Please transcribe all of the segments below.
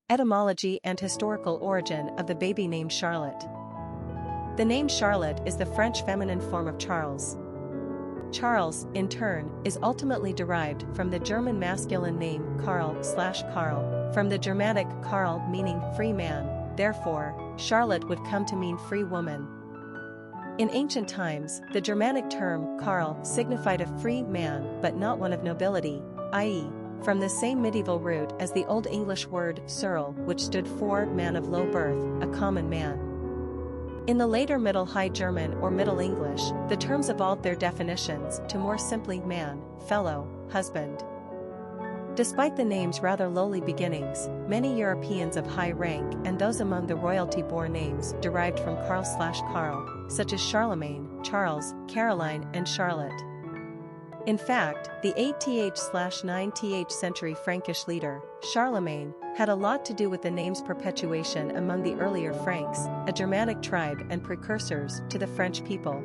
Etymology and historical origin of the baby name Charlotte. The name Charlotte is the French feminine form of Charles. Charles, in turn, is ultimately derived from the German masculine name Karl/Karl, from the Germanic Karl meaning free man, therefore, Charlotte would come to mean free woman. In ancient times, the Germanic term Karl signified a free man but not one of nobility, i.e., from the same medieval root as the Old English word ceorl, which stood for man of low birth, a common man. In the later Middle High German or Middle English, the terms evolved their definitions to more simply man, fellow, husband. Despite the name's rather lowly beginnings, many Europeans of high rank and those among the royalty bore names derived from Karl/Karl, such as Charlemagne, Charles, Caroline, and Charlotte. In fact, the 8th/9th century Frankish leader, Charlemagne, had a lot to do with the name's perpetuation among the earlier Franks, a Germanic tribe and precursors to the French people.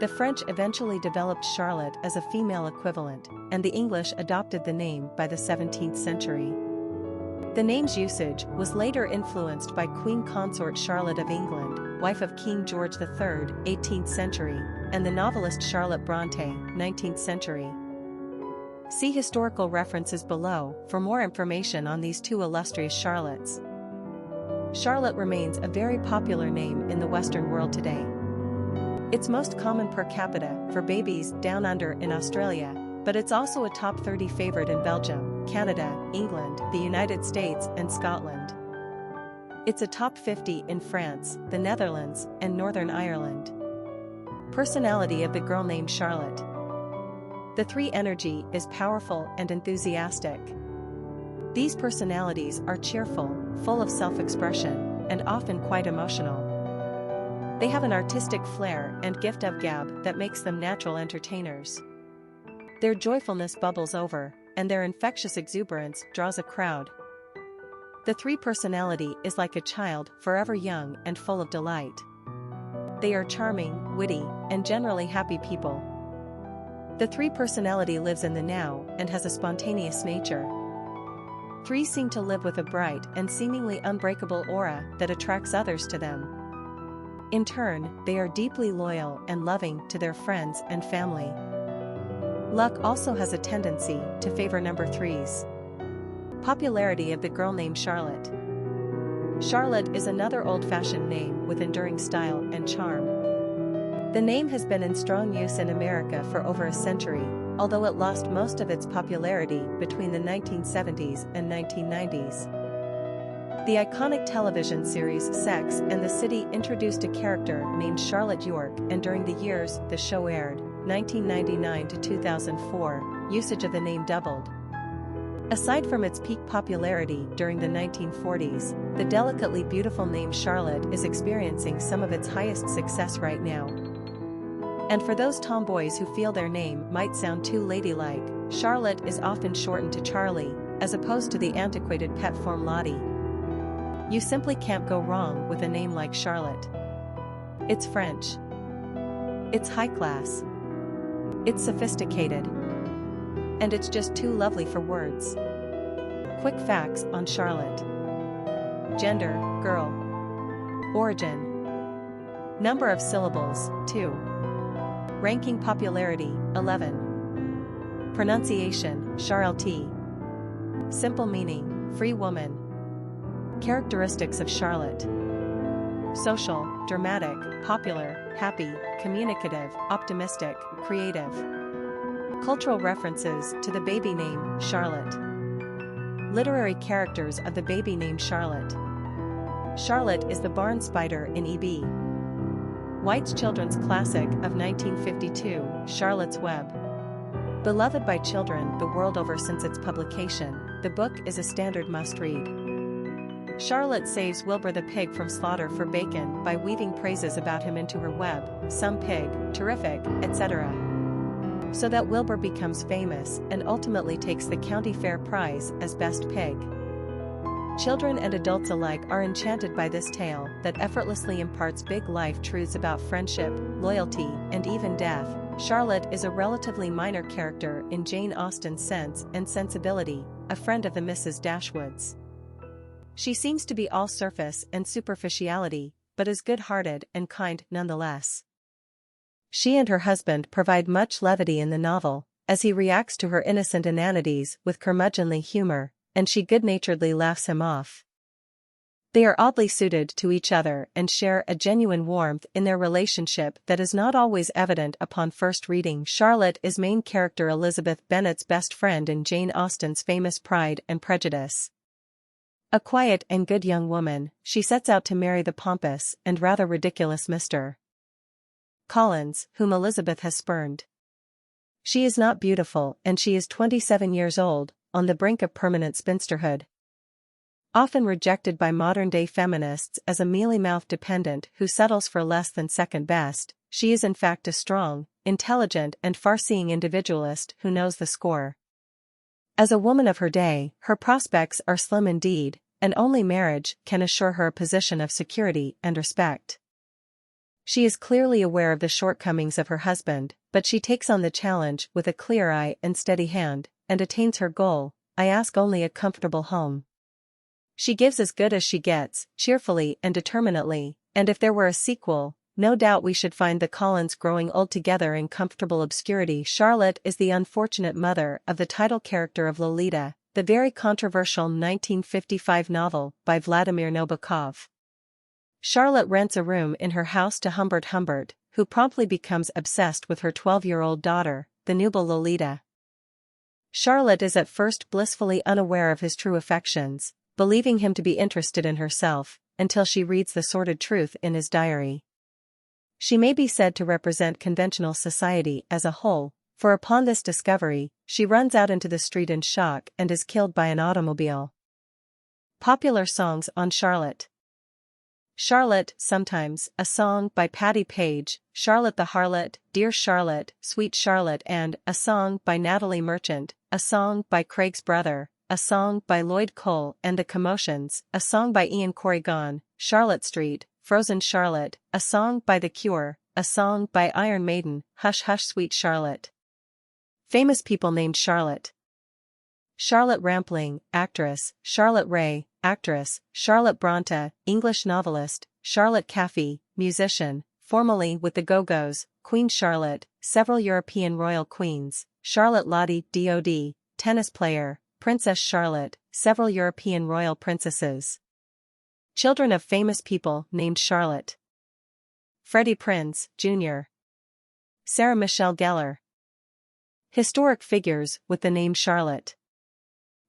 The French eventually developed Charlotte as a female equivalent, and the English adopted the name by the 17th century. The name's usage was later influenced by Queen Consort Charlotte of England, wife of King George III, 18th century, and the novelist Charlotte Brontë, 19th century. See historical references below for more information on these two illustrious Charlottes. Charlotte remains a very popular name in the Western world today. It's most common per capita for babies down under in Australia, but it's also a top 30 favorite in Belgium, Canada, England, the United States, and Scotland. It's a top 50 in France, the Netherlands, and Northern Ireland. Personality of the girl named Charlotte. The 3 energy is powerful and enthusiastic. These personalities are cheerful, full of self-expression, and often quite emotional. They have an artistic flair and gift of gab that makes them natural entertainers. Their joyfulness bubbles over, and their infectious exuberance draws a crowd. The 3 personality is like a child, forever young and full of delight. They are charming, witty, and generally happy people. The 3 personality lives in the now and has a spontaneous nature. 3 seem to live with a bright and seemingly unbreakable aura that attracts others to them. In turn, they are deeply loyal and loving to their friends and family. Luck also has a tendency to favor number 3s. Popularity of the girl named Charlotte. Charlotte is another old-fashioned name with enduring style and charm. The name has been in strong use in America for over a century, although it lost most of its popularity between the 1970s and 1990s. The iconic television series Sex and the City introduced a character named Charlotte York, and during the years the show aired, 1999 to 2004, usage of the name doubled. Aside from its peak popularity during the 1940s, the delicately beautiful name Charlotte is experiencing some of its highest success right now. And for those tomboys who feel their name might sound too ladylike, Charlotte is often shortened to Charlie, as opposed to the antiquated pet form Lottie. You simply can't go wrong with a name like Charlotte. It's French. It's high class. It's sophisticated. And it's just too lovely for words. Quick facts on Charlotte. Gender, girl. Origin. Number of syllables, 2. Ranking popularity, 11. Pronunciation, Charlotte. Simple meaning, free woman. Characteristics of Charlotte. Social, dramatic, popular, happy, communicative, optimistic, creative. Cultural references to the baby name, Charlotte. Literary characters of the baby name Charlotte. Charlotte is the barn spider in E.B. White's children's classic of 1952, Charlotte's Web. Beloved by children the world over since its publication, the book is a standard must-read. Charlotte saves Wilbur the pig from slaughter for bacon by weaving praises about him into her web, some pig, terrific, etc., so that Wilbur becomes famous and ultimately takes the county fair prize as best pig. Children and adults alike are enchanted by this tale that effortlessly imparts big life truths about friendship, loyalty, and even death. Charlotte is a relatively minor character in Jane Austen's Sense and Sensibility, a friend of the Mrs. Dashwoods. She seems to be all surface and superficiality, but is good-hearted and kind nonetheless. She and her husband provide much levity in the novel, as he reacts to her innocent inanities with curmudgeonly humor, and she good-naturedly laughs him off. They are oddly suited to each other and share a genuine warmth in their relationship that is not always evident upon first reading. Charlotte is main character Elizabeth Bennet's best friend in Jane Austen's famous Pride and Prejudice. A quiet and good young woman, she sets out to marry the pompous and rather ridiculous Mr. Collins, whom Elizabeth has spurned. She is not beautiful and she is 27 years old, on the brink of permanent spinsterhood. Often rejected by modern-day feminists as a mealy-mouthed dependent who settles for less than second best, she is in fact a strong, intelligent and far-seeing individualist who knows the score. As a woman of her day, her prospects are slim indeed, and only marriage can assure her a position of security and respect. She is clearly aware of the shortcomings of her husband, but she takes on the challenge with a clear eye and steady hand, and attains her goal. I ask only a comfortable home. She gives as good as she gets, cheerfully and determinately, and if there were a sequel, no doubt we should find the Collins growing old together in comfortable obscurity. Charlotte is the unfortunate mother of the title character of Lolita, the very controversial 1955 novel by Vladimir Nabokov. Charlotte rents a room in her house to Humbert, who promptly becomes obsessed with her 12-year-old daughter, the nubile Lolita. Charlotte is at first blissfully unaware of his true affections, believing him to be interested in herself, until she reads the sordid truth in his diary. She may be said to represent conventional society as a whole, for upon this discovery, she runs out into the street in shock and is killed by an automobile. Popular songs on Charlotte. Charlotte, Sometimes, a song by Patti Page, Charlotte the Harlot, Dear Charlotte, Sweet Charlotte, and A Song by Natalie Merchant, A Song by Craig's Brother, A Song by Lloyd Cole and the Commotions, A Song by Ian Corrigan, Charlotte Street, Frozen Charlotte, A Song by The Cure, A Song by Iron Maiden, Hush Hush Sweet Charlotte. Famous people named Charlotte. Charlotte Rampling, actress, Charlotte Ray, actress, Charlotte Bronte, English novelist, Charlotte Caffey, musician, formerly with the Go-Go's, Queen Charlotte, several European royal queens, Charlotte Lottie DOD, tennis player, Princess Charlotte, several European royal princesses. Children of famous people named Charlotte. Freddie Prinze, Jr. Sarah Michelle Gellar. Historic figures with the name Charlotte.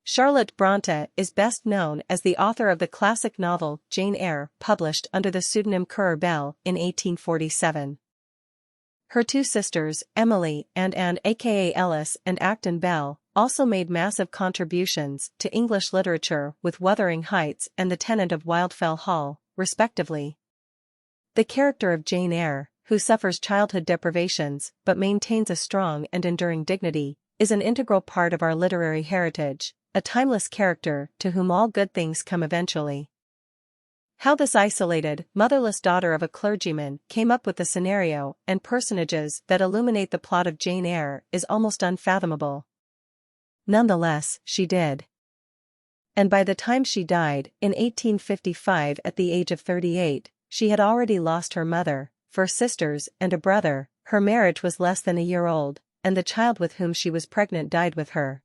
Charlotte Bronte is best known as the author of the classic novel Jane Eyre, published under the pseudonym Currer Bell in 1847. Her two sisters, Emily and Anne aka Ellis and Acton Bell, also made massive contributions to English literature with Wuthering Heights and The Tenant of Wildfell Hall, respectively. The character of Jane Eyre, who suffers childhood deprivations but maintains a strong and enduring dignity, is an integral part of our literary heritage, a timeless character to whom all good things come eventually. How this isolated, motherless daughter of a clergyman came up with the scenario and personages that illuminate the plot of Jane Eyre is almost unfathomable. Nonetheless, she did. And by the time she died, in 1855 at the age of 38, she had already lost her mother, 4 sisters and a brother, her marriage was less than a year old, and the child with whom she was pregnant died with her.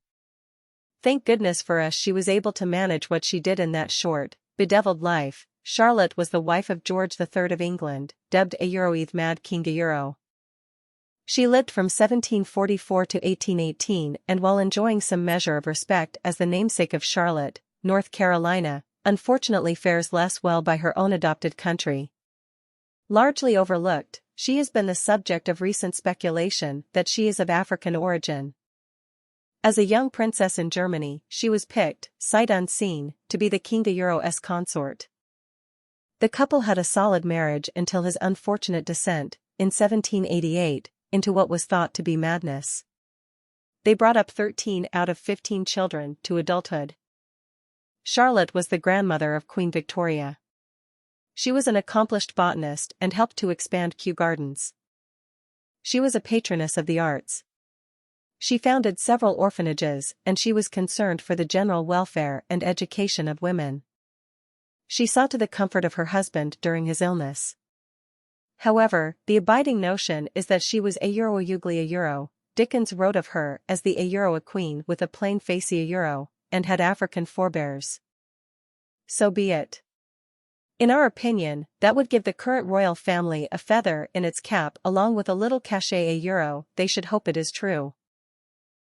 Thank goodness for us she was able to manage what she did in that short, bedeviled life. Charlotte was the wife of George III of England, dubbed a Euroith Mad King Euro. She lived from 1744 to 1818 and while enjoying some measure of respect as the namesake of Charlotte, North Carolina, unfortunately fares less well by her own adopted country. Largely overlooked, she has been the subject of recent speculation that she is of African origin. As a young princess in Germany, she was picked, sight unseen, to be the King Euro's consort. The couple had a solid marriage until his unfortunate descent, in 1788, into what was thought to be madness. They brought up 13 out of 15 children to adulthood. Charlotte was the grandmother of Queen Victoria. She was an accomplished botanist and helped to expand Kew Gardens. She was a patroness of the arts. She founded several orphanages and she was concerned for the general welfare and education of women. She saw to the comfort of her husband during his illness. However, the abiding notion is that she was a Euro. Dickens wrote of her as the a queen with a plain face and had African forebears. So be it. In our opinion, that would give the current royal family a feather in its cap along with a little cachet they should hope it is true.